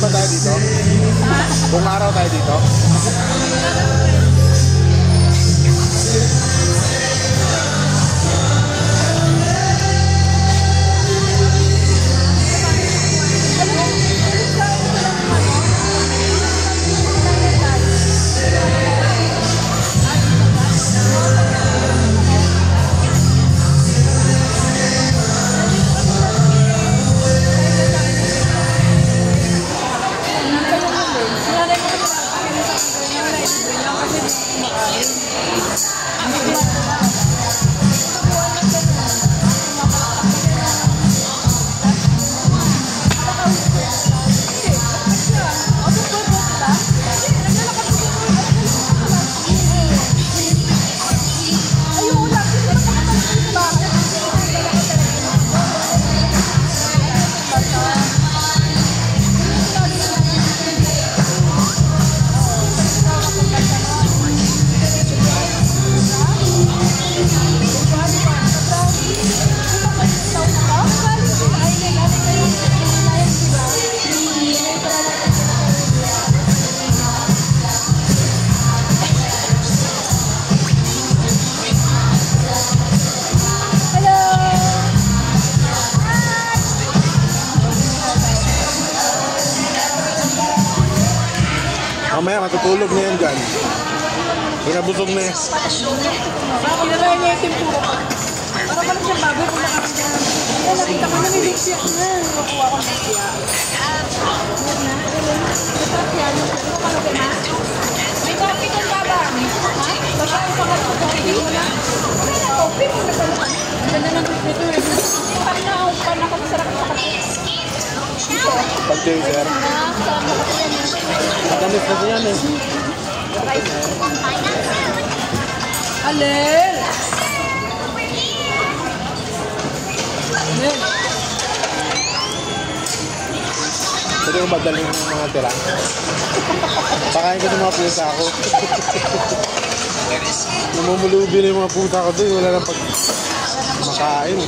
ba tayo dito? Buong araw tayo dito? Mamaya matutulog na yan dyan. Pinabusog na yan. Kinalayan niya yung tempura. Para pala siya bago kung nakakita. Kaya nakita ko na may lumpia na. Nakuha ko ng lumpia. May coffee kang babang. Ha? Basta yung pagkakapagpapili mo na. May na coffee mo na pala. Ang ganda ng nito. Parang ako masarap sa kape. Pag-chaser. Matamis na yan eh. Alel! Pwede ko madaling ng mga tira. Pakain ko ng mga pusa ako. Namumulubi na yung mga pusa ko doon. Wala nang makain.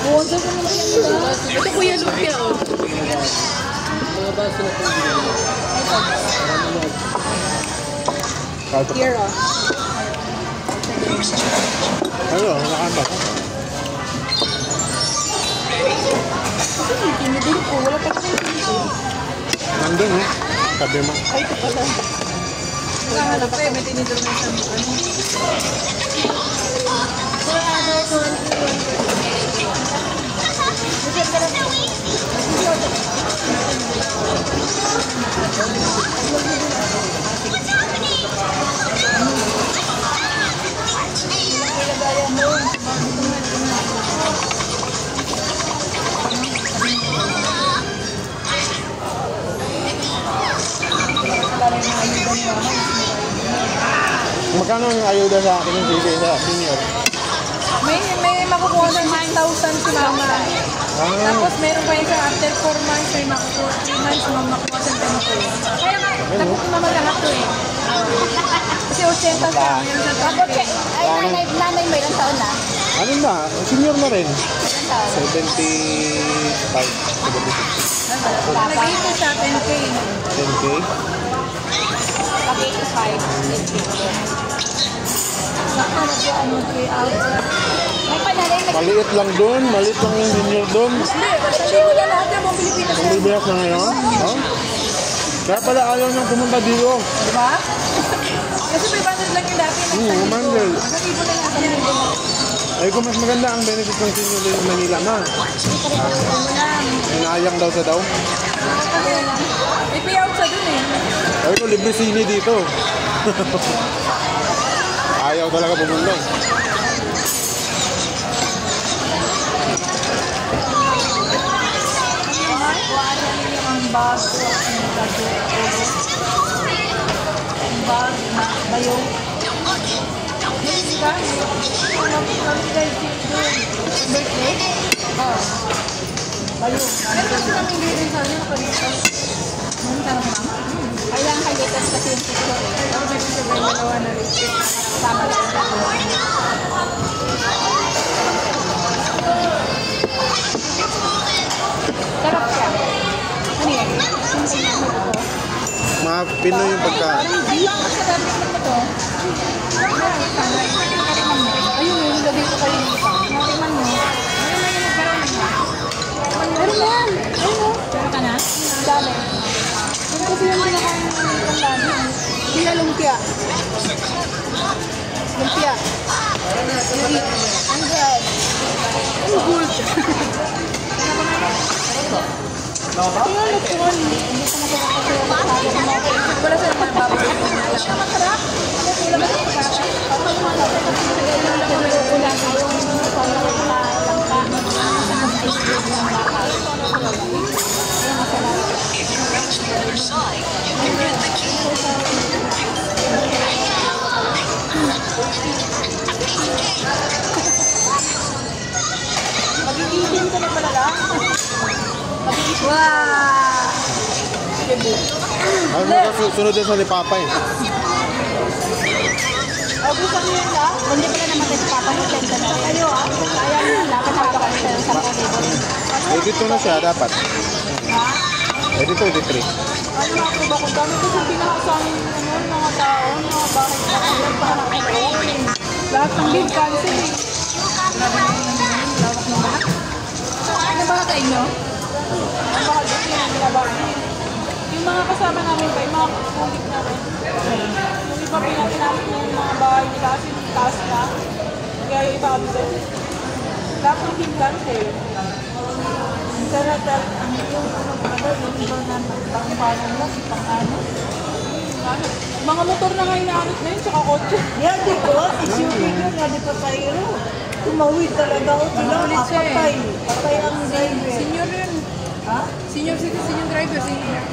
Buwasa ko naman yan. Ito kuya lumpia oh. Here oh. Ano? Nakamba ko. Tinidin ko. Wala pa kasi tinidin. Nandun eh. Sabi mo. Ay, ito pala. Nakahanap ko eh. May tinidin na isang ano. Magkano ang ayuda sa akin yung TV sa senior? May makukuha ng 9,000 si mama. Tapos meron pa yung after 4 months, may makukuha 3 months, makukuha sa 10,000. Kaya nga, nakukuha naman lahat to eh. Kasi 80 sa tapos ay, nanay mo ilang taon na? Ano na? Senior na rin. Ilang taon? 75. 76. Lagay ito sa 10K. 10K? Pag 85, 10K. Saka ano kay out. May panalay na. Maliit lang doon. Maliit lang yung senior doon. Hindi, wala lahat ng mga Pilipinas. Ang Pilipinas na ngayon? Huh? Kaya pala ayaw niyang pumunta dito. Diba? Kasi may banded lang yung dati. Mandel. Ang ibo na lang kami nito. Ay kung mas maganda ang benefit ng senior din ng Manila na. Inayang daw sa daw. May payout sa dun eh. Sabi ko, libre sini dito. Ayaw talaga pumunta. Ang bag na bayo. Birthday? Oo. Bayo. Meron kasi namin gawin sa ano nakalito. Kailangan kalitas kasi yung picture eh. Pero may picture na dalawa na rin. Sama lang sa sarap siya. Pinoy yung pagka... Ayun, yung lagay ko kayo dito. Tingnan mo. Meron na yan. Ayun o. Meron ka na? Dami. Ito kasi yung pinakain ng dami. Hindi na lumpia. Lumpia. Ang good. Ang good. Tingnan mo po. Hindi ko makakasaya. Wala sa naman baboy. Ang masarap. Wala ba ito sa akin? Magigitin ka na pala lang. Wow! Ano sunod din sa ni Papa eh. Gusto niyo yun lang? Hindi pala namatay si Papa ng senta na. Ayaw ah. Kaya nyo lang. Kapag ako sa 10,000. Edit ko na siya dapat. Ha? Edit 3. Ano nga po ba? Kung dami kasi pinakasamin mga tao, mga bakit na kaya para nakakaroon. Lahat ng big cancer eh. Grabe na yung lawak ng lahat. Ano ba ka inyo? Ang bakal dito yung binabahan. Yung mga kasama namin ba, yung mga kulit namin. Yung iba pinapinapit na yung mga bahay nila kasi taas na. Kaya yung iba kami doon. Lahat ng big cancer. Sarap ang yung yung iba na pang-panon lang, pang-ano. Mga motor na nga inaanot na yun, tsaka kotse. Yan, di ko. SUV yun, nga di pa tayo. Tumawid talaga ako sila. Patay. Patay ang driver. Senior yun. Ha? Senior citizen yung driver,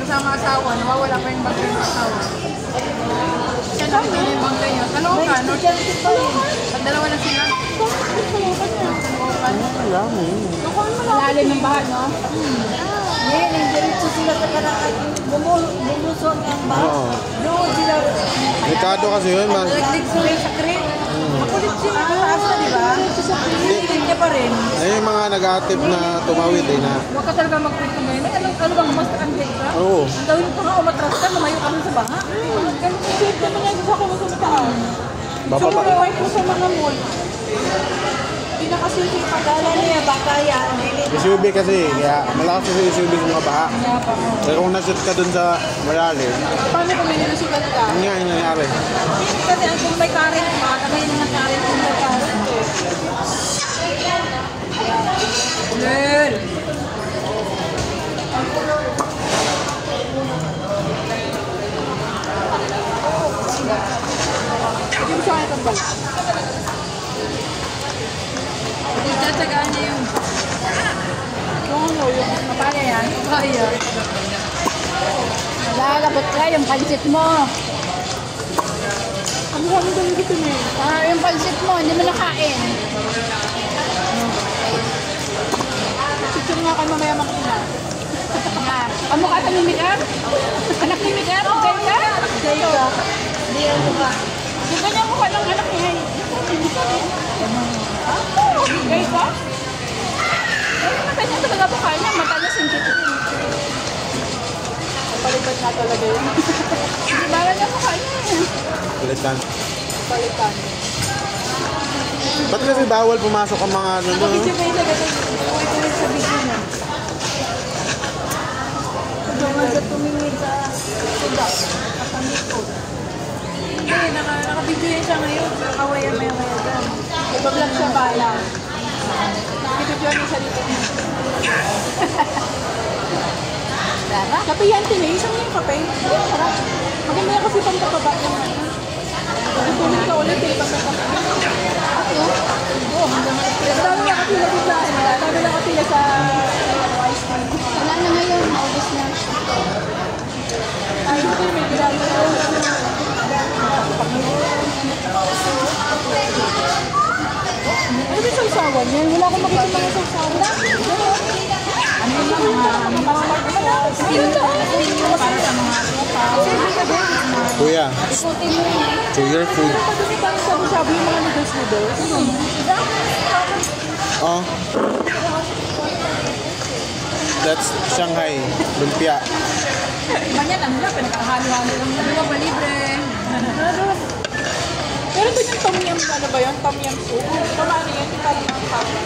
kasama asawa, nawawala pa yung bangkay ng asawa. Siya na rin yung bangkay niya. Kalookan, no? Estudyante pa yun. Pag dalawa na sila. Kalookan niya. Alam mo yun. Malalim ng bahan, no? Yan, yung diretso sila sa karaan. Bumusong ang ba? Oo. Doon sila. Delikado kasi yun. Naglig sila sa crate. Makulit sila. Mataas na, di ba? Hindi niya pa rin. Ayun yung mga nag-atip na tumawid eh na. Huwag ka talaga mag-quit ng ganyan. Ano bang mas unsafe ka? Oo. Ang gawin ko nga, umatras ka, lumayo ka rin sa baha. Ganun safe naman yan sa ako sa mataas. So, mawaway ko sa mga mall. Hindi na kasi safe pa. Kala niya, baka yan. SUV kasi, kaya malakas kasi SUV sa mga baha. Kaya pa mo. Pero kung nasit ka dun sa malalim, Paano kung may nilusugan ka? yun nga yung nangyari. Kasi kung may current, makakagay ng current kung may current. Lel! Hindi mo sa akin itong bala. Hindi tatsagaan niya yung... Yung ano, yung mapaya yan. Mapaya. Nalalabot ka yung pansit mo. Ang dami dami dito na eh. Yung pansit mo, hindi mo nakain. Picture nga kayo mamaya makina. Ano ka ni Miguel? Anak ni Miguel? Gay ka? Gay ka. Hindi yan ba? Di ba niya mukha ng anak niya? Hindi ka rin. Gay ka? Mata niya talaga mukha niya. Mata niya sensitive. Palitan nga talaga yun. Hindi ba niya mukha niya? Palitan. Palitan. Ba't kasi bawal pumasok ang mga ano doon? Video kayo sa gato. Uwi-uwi sa video niya. Doon nga siya tumingin sa sudak. Kasamit ko. Hindi, naka-video yan siya ngayon. Nakawayan maya-maya dyan. Iba-vlog siya pala. Video niya sa dito. Kape yan, Tine. Isang yung kape. Sarap. Maganda yan kasi pang papaba yung ano. Pagkutulit ka ulit eh. Ako? Oo, hanggang malapit. Dami na kapila dito sa ano. Dami na kapila sa ice cream. Wala na ngayon. August na. Ay, ito yung may ginagawa. Ano ba yung sausawan yan? Wala akong makita mga sausawan. Ano yung mga Kuya, to your food. Sabi yung mga noodles. Oh. That's Shanghai lumpia. Iba niya, ano lang, pinakahalo-halo lang. Ano ba, libre? Pero doon yung tom yum, ano ba yun? Tom yum soup. Kumano yan, yung parang ang papa.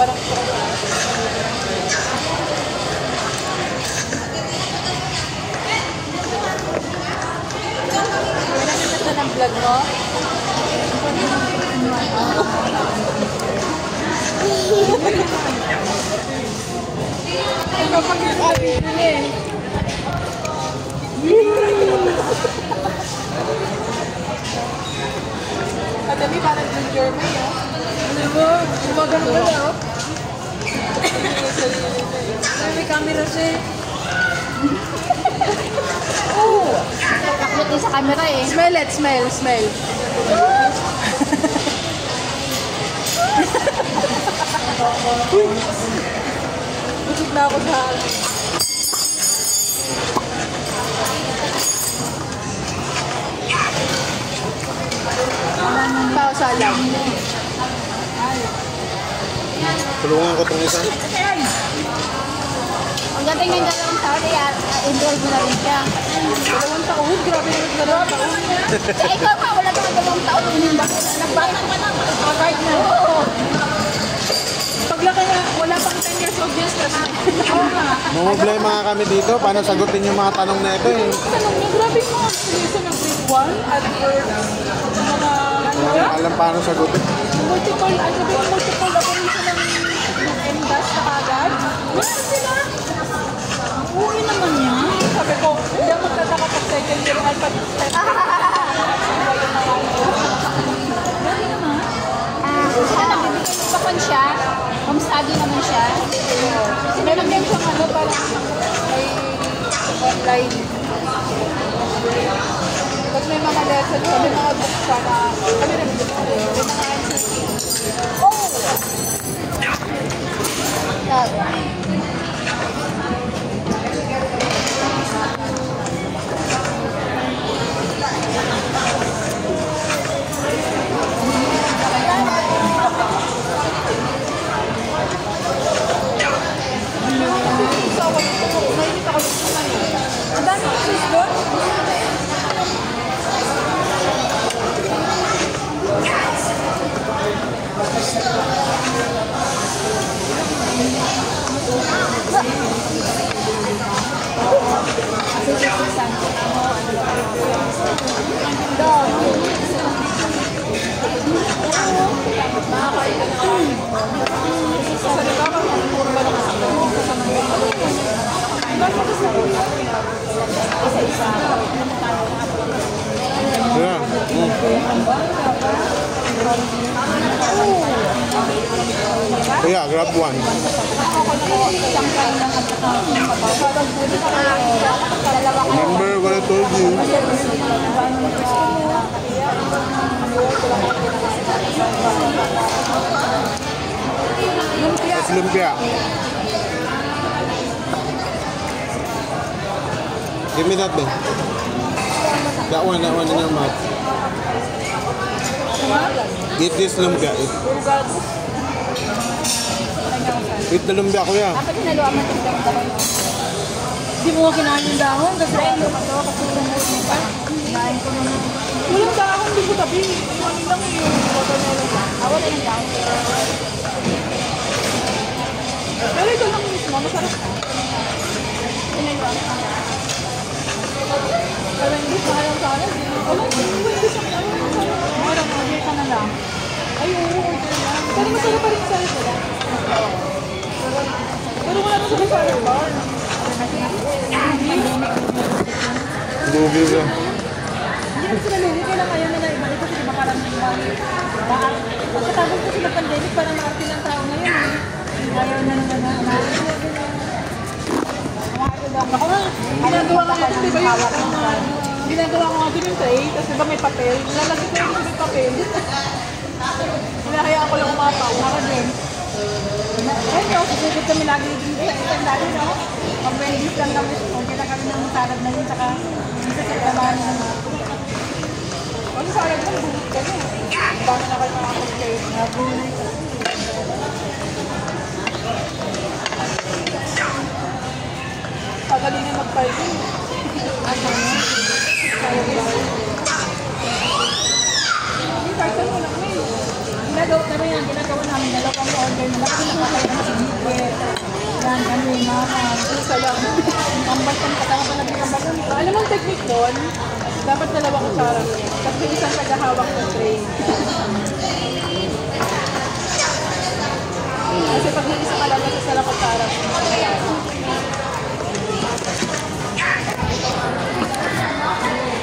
Parang ito ng vlog mo? Ito pag nagpapili eh. Kadami parang ginger mo yun. Ano mo? Umagang mo na, oh. May camera siya. Takot din sa camera eh. Smell it, smell. Busog na ako sa Pao salam. Tulungan ko itong isa. Ang dating ng 2 taon ay enroll mo na rin siya. 2 taon. Grabe naman 2 taon. Kaya ikaw pa, wala ka 2 taon. Nagbata pa lang. Right na. Oo. Paglaki na, wala pang 10 years old yan, stress na. Oo nga. Mamumblema nga kami dito. Paano sagutin yung mga tanong na ito eh. Tanong niya, grabe mo ang solution ng grade 1 at mga Wala alam paano sagutin. multiple, ano ba yung multiple operation ng MDAS na kagad? Meron sila. Uwi naman niya. Sabi ko, hindi ako magtataka pag second year alpha test. Nagbibigay pa kon siya. Home study naman siya. Meron din siyang ano, parang may online. Tapos may mga lessons, may mga books pa na kami rin books ko. May mga NCT. Ang dami ng sis doon. Yeah. Yeah, grab one. Remember what I told you? It's lumpia. Give me that thing. That one in your mouth. Eat this lumpia. Eat the lumpia, kuya. Dapat hinaluan mo itong dahon. Hindi mo kinain yung dahon kasi Kasi kinain ko naman. Walang dahon, hindi ko tabi. Ano lang yung watermelon. Wala yung dahon. Pero ito lang mismo, masarap na. Hinaluan mo. Pero hindi ko alam sa akin. Alam ko, hindi sa akin. Parang order ka na lang. Ay, oo, order lang. Pero masarap pa rin sa sila. Pero wala na sila sa bar. Lugi ka. Hindi naman sila lugi, kailangan ayaw nila ibalik kasi diba parang pagkatapos kasi ng pandemic, parang maarte ng tao ngayon eh. Ayaw na naman na. Ako nga, ginagawa ko nga doon, di ba yung ginagawa ko nga doon yung tray, tapos di ba may papel, nilalagay ko yung may papel. Hinahayaan ko lang umapaw, mga din. Ayun no, susunod kami lagi dito sa isang dali, no? Pag Wendy's lang kami, okay lang kami ng salad na yun, tsaka isa sa tamaan na naman. Kasi salad lang, bulit kami. Baka na kayo makakapagay. Nabulit kasi. parking. Ano na? Kaya ba? Hindi, parking mo lang eh. Ginagawa namin dalawang order na lang. Nakakaya na si Nicket. Yan, kami, mama. Isa lang. Tambal ka nakatawa pa nagkakambal. Alam mo ang technique doon? Dapat 2 kutsara. Kasi isang tagahawak ng tray.